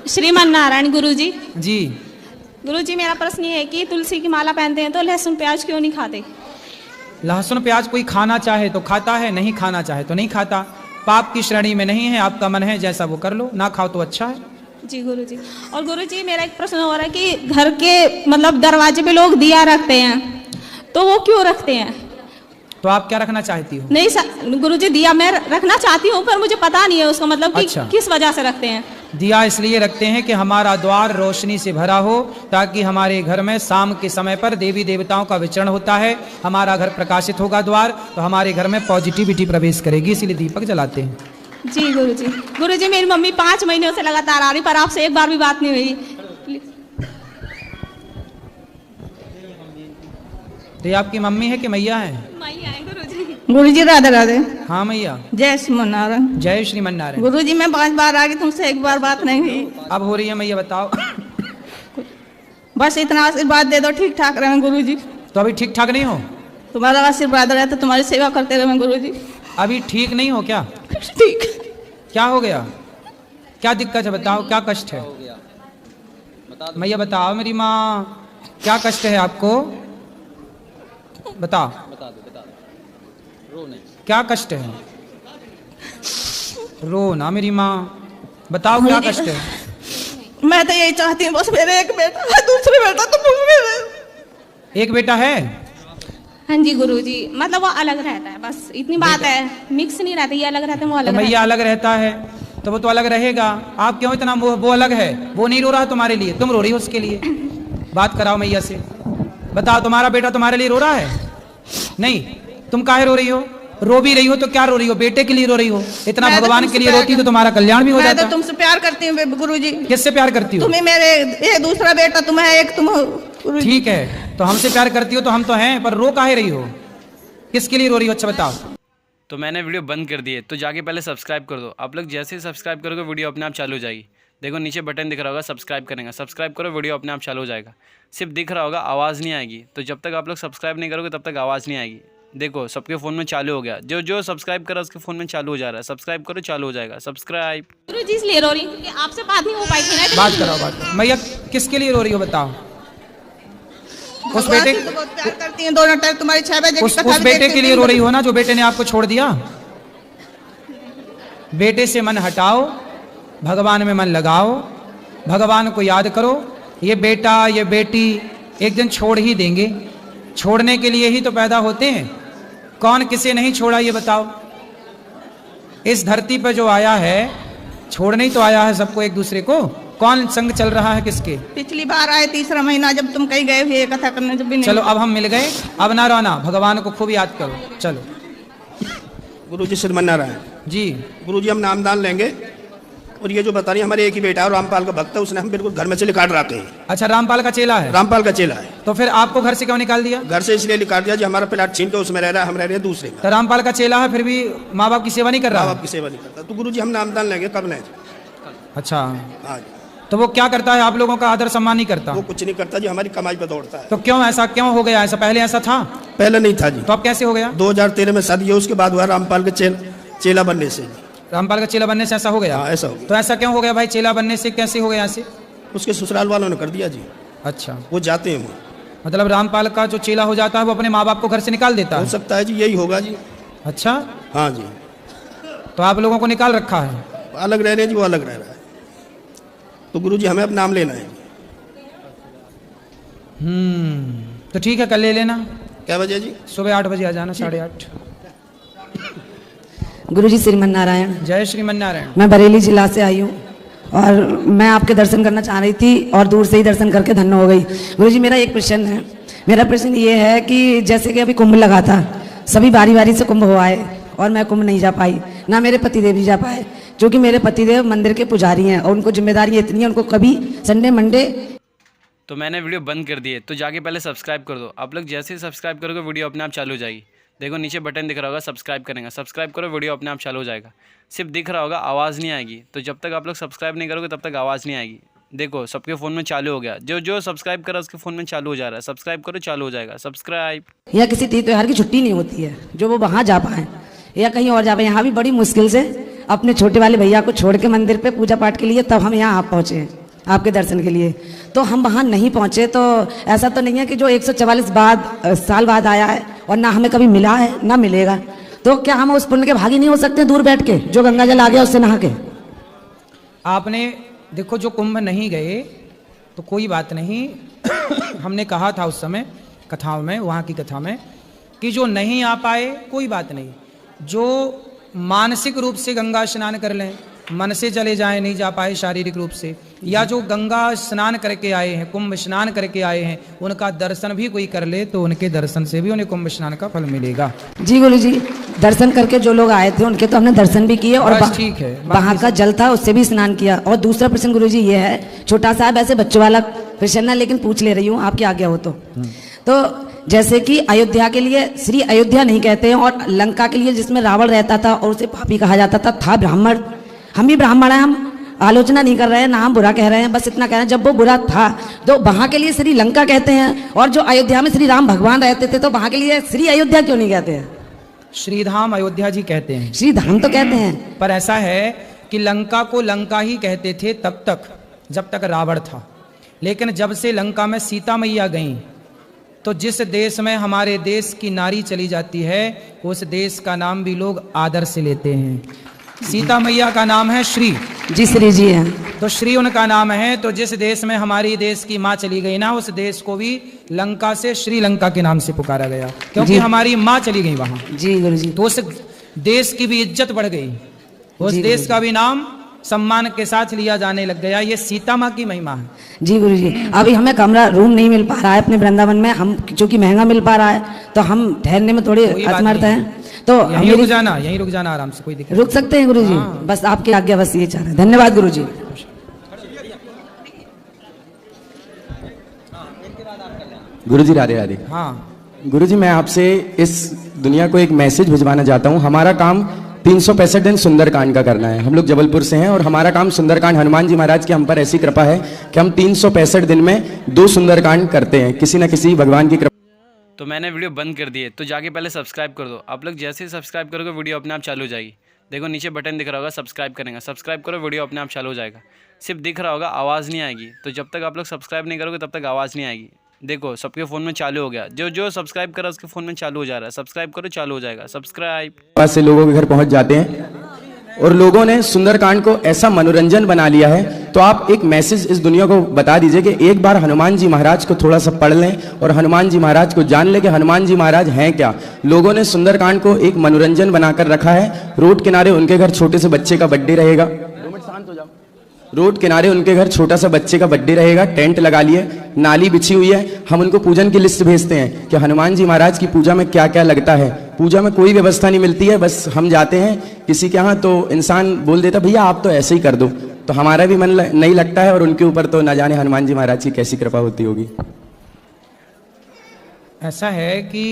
श्रीमान नारायण गुरुजी। जी गुरुजी मेरा प्रश्न ये है कि तुलसी की माला पहनते हैं तो लहसुन प्याज क्यों नहीं खाते? लहसुन प्याज कोई खाना चाहे तो खाता है, नहीं खाना चाहे तो नहीं खाता। पाप की श्रेणी में नहीं है, आपका मन है जैसा वो कर लो, ना खाओ तो अच्छा है। जी गुरुजी। और गुरुजी मेरा एक प्रश्न हो रहा है कि घर के मतलब दरवाजे पे लोग दिया रखते हैं तो वो क्यों रखते हैं? तो आप क्या रखना चाहती हो? नहीं गुरुजी, दिया मैं रखना चाहती हूँ पर मुझे पता नहीं है उसका मतलब कि अच्छा। किस वजह से रखते हैं। दिया इसलिए रखते हैं कि हमारा द्वार रोशनी से भरा हो, ताकि हमारे घर में शाम के समय पर देवी देवताओं का विचरण होता है, हमारा घर प्रकाशित होगा द्वार, तो हमारे घर में पॉजिटिविटी प्रवेश करेगी, इसलिए दीपक जलाते हैं। जी गुरुजी। गुरुजी मेरी मम्मी 5 महीनों से लगातार आ रही पर आपसे एक बार भी बात नहीं हुई। तो ये आपकी मम्मी है कि मैया है? मैया है गुरुजी। गुरुजी राधे राधे। हाँ मैया। जय श्रीमन्नारायण। जय श्रीमन नारायण। गुरुजी मैं 5 बार आ गई, तुमसे एक बार बात नहीं हुई। अब हो रही है मैया, बताओ। बस इतना आशीर्वाद दे दो, ठीक ठाक रहे गुरुजी। तो अभी ठीक ठाक नहीं हो? तुम्हारा आशीर्वाद रहे तो तुम्हारी सेवा करते रहे गुरुजी। अभी ठीक नहीं हो क्या? ठीक। क्या हो गया? क्या दिक्कत है बताओ, क्या कष्ट है? मैया बताओ मेरी माँ, क्या कष्ट है आपको? बताओ क्या कष्ट है? रो ना मेरी माँ, बताओ क्या कष्ट है? मैं तो यही चाहती हूँ बस मेरे एक बेटा है, दूसरे बेटा तो मुझ में। एक बेटा है? हाँ जी गुरुजी, मतलब वो अलग रहता है, बस इतनी बात है, मिक्स नहीं रहता, ये अलग रहते हैं वो अलग तो मैया अलग रहता है तो वो तो अलग रहेगा, आप क्यों इतना वो अलग है, वो नहीं रो रहा तुम्हारे लिए, तुम रो रही हो उसके लिए। बात कराओ मैया से, बताओ तुम्हारा बेटा तुम्हारे लिए रो रहा है? नहीं, तुम काहे रो रही हो? रो भी रही हो तो क्या रो रही हो? बेटे के लिए रो रही हो? इतना भगवान के लिए रोती तो तुम्हारा कल्याण भी हो जाता। मैं तो तुमसे प्यार करती हूँ गुरुजी। किससे प्यार करती हो? तुम्हें मेरे ये दूसरा बेटा, तुम है एक, तुम हो। ठीक है, तो हमसे प्यार करती हो तो हम तो हैं, पर रो काहे रही हो? किसके लिए रो रही हो? अच्छा बताओ। तो मैंने वीडियो बंद कर दी है, तो जाके पहले सब्सक्राइब कर दो। आप लोग जैसे ही सब्सक्राइब करोगे वीडियो अपने आप चालू हो जाएगी। देखो नीचे बटन दिख रहा होगा सब्सक्राइब करेंगे, सब्सक्राइब करो वीडियो अपने आप चालू हो जाएगा। सिर्फ दिख रहा होगा, आवाज़ नहीं आएगी। तो जब तक आप लोग सब्सक्राइब नहीं करोगे तब तक आवाज़ नहीं आएगी। देखो सबके फ़ोन में चालू हो गया, जो जो सब्सक्राइब करा उसके फ़ोन में चालू हो जा रहा है। सब्सक्राइब करो, चालू हो जाएगा। सब्सक्राइब। गुरुजी इसलिए रो रही हूँ क्योंकि आपसे बात नहीं हो पाई थी ना। बात कराओ, बात कराओ। मैया किसके लिए रो रही हो बताओ? उस बेटे तो बहुत प्यार करती हैं, दोनों टाइम तुम्हारी 6 बजे उस बेटे के लिए रो रही हो ना, जो बेटे ने आपको छोड़ दिया। बेटे से मन हटाओ, भगवान में मन लगाओ, भगवान को याद करो। ये बेटा ये बेटी एक दिन छोड़ ही देंगे, छोड़ने के लिए ही तो पैदा होते हैं। कौन किसे नहीं छोड़ा ये बताओ? इस धरती पर जो आया है छोड़ने ही तो आया है सबको, एक दूसरे को। कौन संग चल रहा है किसके? पिछली बार आए 3रा महीना जब तुम कहीं गए हुए कथा करने, जब भी नहीं। चलो अब हम मिल गए, अब ना रोना, भगवान को खूब याद करो। चलो गुरुजी श्रीमन नारायण जी। गुरुजी हम नामदान लेंगे, और ये जो बता रही है हमारे एक ही बेटा है और रामपाल का भक्त है, उसने हम बिल्कुल घर में से निकाल रखे हैं। अच्छा, रामपाल का चेला है? रामपाल का चेला है। तो फिर आपको घर से क्यों निकाल दिया? घर से इसलिए निकाल दिया जी हमारा प्लाट छीन के उसमें रह रहा है, हम रह रहे हैं दूसरे में। तो रामपाल का चेला है फिर भी माँ बाप की सेवा नहीं कर माँ रहा? बाप की सेवा नहीं करता। तो गुरुजी हम नामदान लेंगे, कब लें? अच्छा, हाँ जी। तो वो क्या करता है? आप लोगों का आदर सम्मान नहीं करता? वो कुछ नहीं करता जी, हमारी कमाई पर दौड़ता है। तो क्यों ऐसा क्यों हो गया? ऐसा पहले ऐसा था? पहले नहीं था जी। तो अब कैसे हो गया? 2013 में शादी है, उसके बाद हुआ रामपाल के चेला बनने से। रामपाल का चेला बनने से ऐसा हो गया? हाँ ऐसा हो गया। तो ऐसा क्यों हो गया भाई? चेला बनने से कैसे हो गया ऐसे? उसके ससुराल वालों ने कर दिया जी। अच्छा, वो जाते हैं वो। मतलब रामपाल का जो चेला हो जाता है वो अपने माँ बाप को घर से निकाल देता हो है? सकता है जी, यही होगा जी। अच्छा, हाँ जी। तो आप लोगों को निकाल रखा है? अलग रह रहे हैं जी, वो अलग रह रहा है। तो गुरुजी हमें अब नाम लेना है। तो ठीक है, कल ले लेना। क्या बजे जी? सुबह 8 बजे आ जाना, 8:30। गुरुजी श्रीमन नारायण। जय श्रीमन नारायण। मैं बरेली जिला से आई हूँ और मैं आपके दर्शन करना चाह रही थी और दूर से ही दर्शन करके धन्य हो गई। गुरुजी मेरा एक प्रश्न है, मेरा प्रश्न ये है कि जैसे कि अभी कुंभ लगा था, सभी बारी बारी से कुंभ हो आए और मैं कुंभ नहीं जा पाई, ना मेरे पतिदेव भी जा पाए, क्योंकि मेरे पतिदेव मंदिर के पुजारी हैं और उनको जिम्मेदारी इतनी है, उनको कभी संडे मंडे। तो मैंने वीडियो बंद कर दी है, तो जाके पहले सब्सक्राइब कर दो। आप लोग जैसे ही सब्सक्राइब करोगे वीडियो अपने आप चालू हो जाएगी। देखो नीचे बटन दिख रहा होगा सब्सक्राइब करेंगे, सब्सक्राइब करो वीडियो अपने आप चालू हो जाएगा। सिर्फ दिख रहा होगा, आवाज़ नहीं आएगी। तो जब तक आप लोग सब्सक्राइब नहीं करोगे तब तक आवाज़ नहीं आएगी। देखो सबके फ़ोन में चालू हो गया, जो जो सब्सक्राइब करा उसके फ़ोन में चालू हो जा रहा है। सब्सक्राइब करो, चालू हो जाएगा। सब्सक्राइब। या किसी तीज त्योहार की छुट्टी नहीं होती है जो वो वहाँ जा पाए या कहीं और जा पाए, यहाँ भी बड़ी मुश्किल से अपने छोटे वाले भैया को छोड़ के मंदिर पे पूजा पाठ के लिए, तब हम यहाँ आप पहुँचे हैं आपके दर्शन के लिए। तो हम वहाँ नहीं पहुँचे तो ऐसा तो नहीं है कि जो 144 साल बाद आया है और ना हमें कभी मिला है ना मिलेगा, तो क्या हम उस पुण्य के भागी नहीं हो सकते दूर बैठ के, जो गंगा जल आ गया उससे नहा के? आपने देखो, जो कुंभ नहीं गए तो कोई बात नहीं। हमने कहा था उस समय कथाओं में, वहाँ की कथा में, कि जो नहीं आ पाए कोई बात नहीं, जो मानसिक रूप से गंगा स्नान कर लें, मन से चले जाएं, नहीं जा पाए शारीरिक रूप से, या जो गंगा स्नान करके आए हैं, कुंभ स्नान करके आए हैं, उनका दर्शन भी कोई कर ले तो उनके दर्शन से भी उन्हें कुंभ स्नान का फल मिलेगा। जी गुरु जी, दर्शन करके जो लोग आए थे उनके तो हमने दर्शन भी किए और ठीक है, वहाँ का जल था उससे भी स्नान किया। और दूसरा प्रश्न गुरु जी ये है, छोटा सा वैसे बच्चों वाला प्रश्न है, लेकिन पूछ ले रही हूँ आपकी आज्ञा हो तो जैसे कि अयोध्या के लिए श्री अयोध्या नहीं कहते हैं, और लंका के लिए जिसमें रावण रहता था और उसे पापी कहा जाता था ब्राह्मण। हम भी ब्राह्मण हैं, हम आलोचना नहीं कर रहे हैं, ना हम बुरा कह रहे हैं, बस इतना कह रहे हैं जब वो बुरा था तो वहाँ के लिए श्री लंका कहते हैं, और जो अयोध्या में श्री राम भगवान रहते थे तो वहाँ के लिए श्री अयोध्या क्यों नहीं कहते हैं? श्रीधाम अयोध्या जी कहते हैं। श्रीधाम तो कहते हैं, पर ऐसा है कि लंका को लंका ही कहते थे तब तक जब तक रावण था, लेकिन जब से लंका में सीता मैया गई तो जिस देश में हमारे देश की नारी चली जाती है उस देश का नाम भी लोग आदर से लेते हैं। सीता मैया का नाम है श्री जी, श्री जी हैं, तो श्री उनका नाम है। तो जिस देश में हमारी देश की माँ चली गई ना, उस देश को भी लंका से श्रीलंका के नाम से पुकारा गया, क्योंकि हमारी माँ चली गई वहां। जी गुरु जी, तो उस देश की भी इज्जत बढ़ गई, उस देश का भी नाम सम्मान के साथ लिया जाने लग गया। ये सीता माँ की महिमा है। जी गुरु जी, अभी हमें कमरा रूम नहीं मिल पा रहा है अपने वृंदावन में, हम चूंकि महंगा मिल पा रहा है तो हम ठहरने में थोड़े असमर्थ हैं, तो यहीं रुक जाना आराम से, कोई दिक्कत रुक सकते हैं गुरु जी। बस आपकी आज्ञा, बस ये चाह रहे हैं। धन्यवाद गुरु जी। गुरु जी राधे राधे। हाँ गुरु जी, मैं आपसे इस दुनिया को एक मैसेज भिजवाना चाहता हूँ। हमारा काम 365 दिन सुंदरकांड का करना है। हम लोग जबलपुर से हैं और हमारा काम सुंदरकांड, हनुमान जी महाराज की हम पर ऐसी कृपा है कि हम 365 दिन में 2 सुंदरकांड करते हैं, किसी न किसी भगवान की कृपा। तो मैंने वीडियो बंद कर दी है, तो जाके पहले सब्सक्राइब कर दो। आप लोग जैसे ही सब्सक्राइब करोगे वीडियो अपने आप चालू हो जाएगी। देखो नीचे बटन दिख रहा होगा, सब्सक्राइब करेंगे, सब्सक्राइब करो, वीडियो अपने आप चालू हो जाएगा। सिर्फ दिख रहा होगा, आवाज़ नहीं आएगी। तो जब तक आप लोग सब्सक्राइब नहीं करोगे तब तक आवाज़ नहीं आएगी। देखो सबके फ़ोन में चालू हो गया, जो सब्सक्राइब करा उसके फ़ोन में चालू हो जा रहा है। सब्सक्राइब करो, चालू हो जाएगा। सब्सक्राइब पास से लोगों के घर पहुंच जाते हैं और लोगों ने सुंदरकांड को ऐसा मनोरंजन बना लिया है। तो आप एक मैसेज इस दुनिया को बता दीजिए कि एक बार हनुमान जी महाराज को थोड़ा सा पढ़ लें और हनुमान जी महाराज को जान लें कि हनुमान जी महाराज हैं क्या। लोगों ने सुंदरकांड को एक मनोरंजन बनाकर रखा है। रोड किनारे उनके घर छोटे से बच्चे का बर्थडे रहेगा, रोड किनारे उनके घर छोटा सा बच्चे का बर्थडे रहेगा, टेंट लगा लिए, नाली बिछी हुई है। हम उनको पूजन की लिस्ट भेजते हैं कि हनुमान जी महाराज की पूजा में क्या क्या लगता है। पूजा में कोई व्यवस्था नहीं मिलती है, बस हम जाते हैं किसी के यहाँ तो इंसान बोल देता भैया आप तो ऐसे ही कर दो, तो हमारा भी मन नहीं लगता है और उनके ऊपर तो न जाने हनुमान जी महाराज की कैसी कृपा होती होगी। ऐसा है कि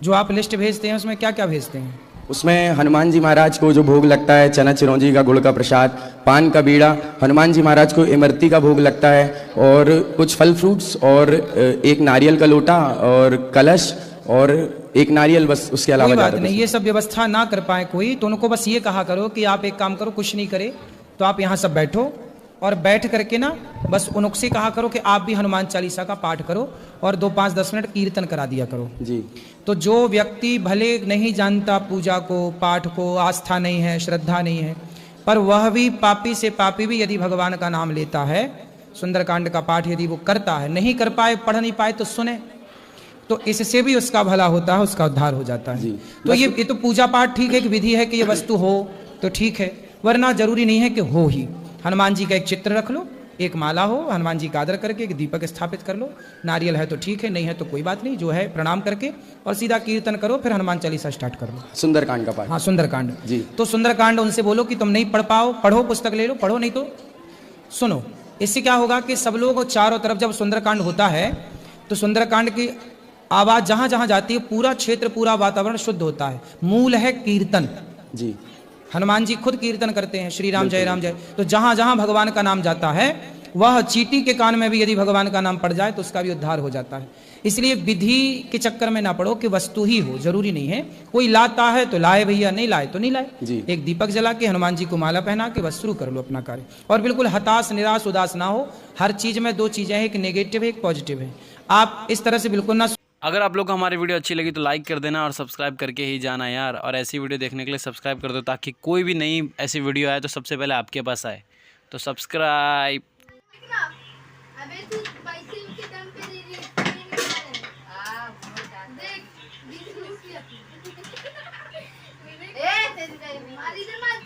जो आप लिस्ट भेजते हैं उसमें क्या क्या भेजते हैं? उसमें हनुमान जी महाराज को जो भोग लगता है, चना चिरौंजी का, गुड़ का प्रसाद, पान का बीड़ा, हनुमान जी महाराज को इमरती का भोग लगता है और कुछ फल फ्रूट्स और एक नारियल का लोटा और कलश और एक नारियल, बस उसके अलावा बात नहीं। ये सब व्यवस्था ना कर पाए कोई तो उनको बस ये कहा करो कि आप एक काम करो, कुछ नहीं करे तो आप यहाँ सब बैठो और बैठ करके ना बस उनसे कहा करो कि आप भी हनुमान चालीसा का पाठ करो और 2-5-10 मिनट कीर्तन करा दिया करो जी। तो जो व्यक्ति भले नहीं जानता पूजा को, पाठ को, आस्था नहीं है, श्रद्धा नहीं है, पर वह भी पापी से पापी भी यदि भगवान का नाम लेता है, सुंदरकांड का पाठ यदि वो करता है, नहीं कर पाए, पढ़ नहीं पाए तो सुने, तो इससे भी उसका भला होता है, उसका उद्धार हो जाता है। तो ये तो पूजा पाठ ठीक है कि विधि है कि ये वस्तु हो तो ठीक है, वरना जरूरी नहीं है कि हो ही। हनुमान जी का एक चित्र रख लो, एक माला हो, हनुमान जी का आदर करके एक दीपक स्थापित कर लो, नारियल है तो ठीक है, नहीं है तो कोई बात नहीं, जो है प्रणाम करके और सीधा कीर्तन करो, फिर हनुमान चालीसा स्टार्ट कर लो, सुंदरकांड का पाठ। हाँ सुंदरकांड जी। तो सुंदरकांड उनसे बोलो कि तुम नहीं पढ़ पाओ, पढ़ो, पुस्तक ले लो, पढ़ो नहीं तो सुनो। इससे क्या होगा कि सब लोग चारों तरफ जब सुंदरकांड होता है तो सुंदरकांड की आवाज जहां जहां जाती है पूरा क्षेत्र, पूरा वातावरण शुद्ध होता है। मूल है कीर्तन जी। हनुमान जी खुद कीर्तन करते हैं, श्री राम जय राम जय। तो जहां जहां भगवान का नाम जाता है वह चींटी के कान में भी यदि भगवान का नाम पड़ जाए तो उसका भी उद्धार हो जाता है। इसलिए विधि के चक्कर में ना पड़ो कि वस्तु ही हो, जरूरी नहीं है। कोई लाता है तो लाए भैया, नहीं लाए तो नहीं लाए। जी। एक दीपक जला के हनुमान जी को माला पहना के बस शुरू कर लो अपना कार्य। और बिल्कुल हताश निराश उदास ना हो। हर चीज में दो चीजें हैं, एक नेगेटिव है एक पॉजिटिव है। आप इस तरह से बिल्कुल ना। अगर आप लोग को हमारी वीडियो अच्छी लगी तो लाइक कर देना और सब्सक्राइब करके ही जाना यार। और ऐसी वीडियो देखने के लिए सब्सक्राइब कर दो ताकि कोई भी नई ऐसी वीडियो आए तो सबसे पहले आपके पास आए। तो सब्सक्राइब। अबे तू पैसे के दम पे दे रही है। हां देख 20 रुपया ए तेरी मारी इधर मार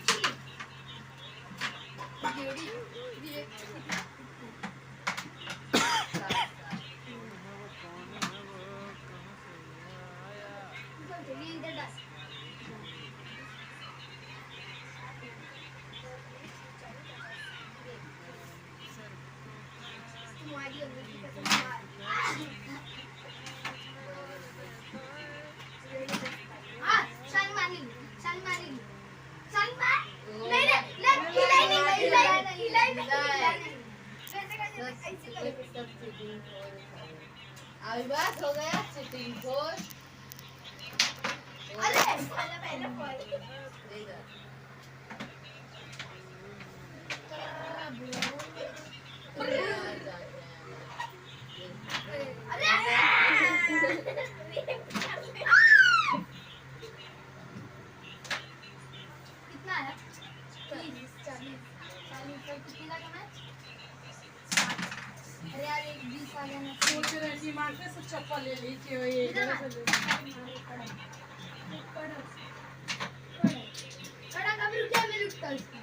अभी बात हो गया चिटिंग खोल। अरे पहले कितना है 30 40 कितने का मैच। अरे यार एक 20 आ गया ना। सोच रही मार्केट से चप्पल ले ली कि ये कड़ा कभी रुक जा मैं रुकता उसका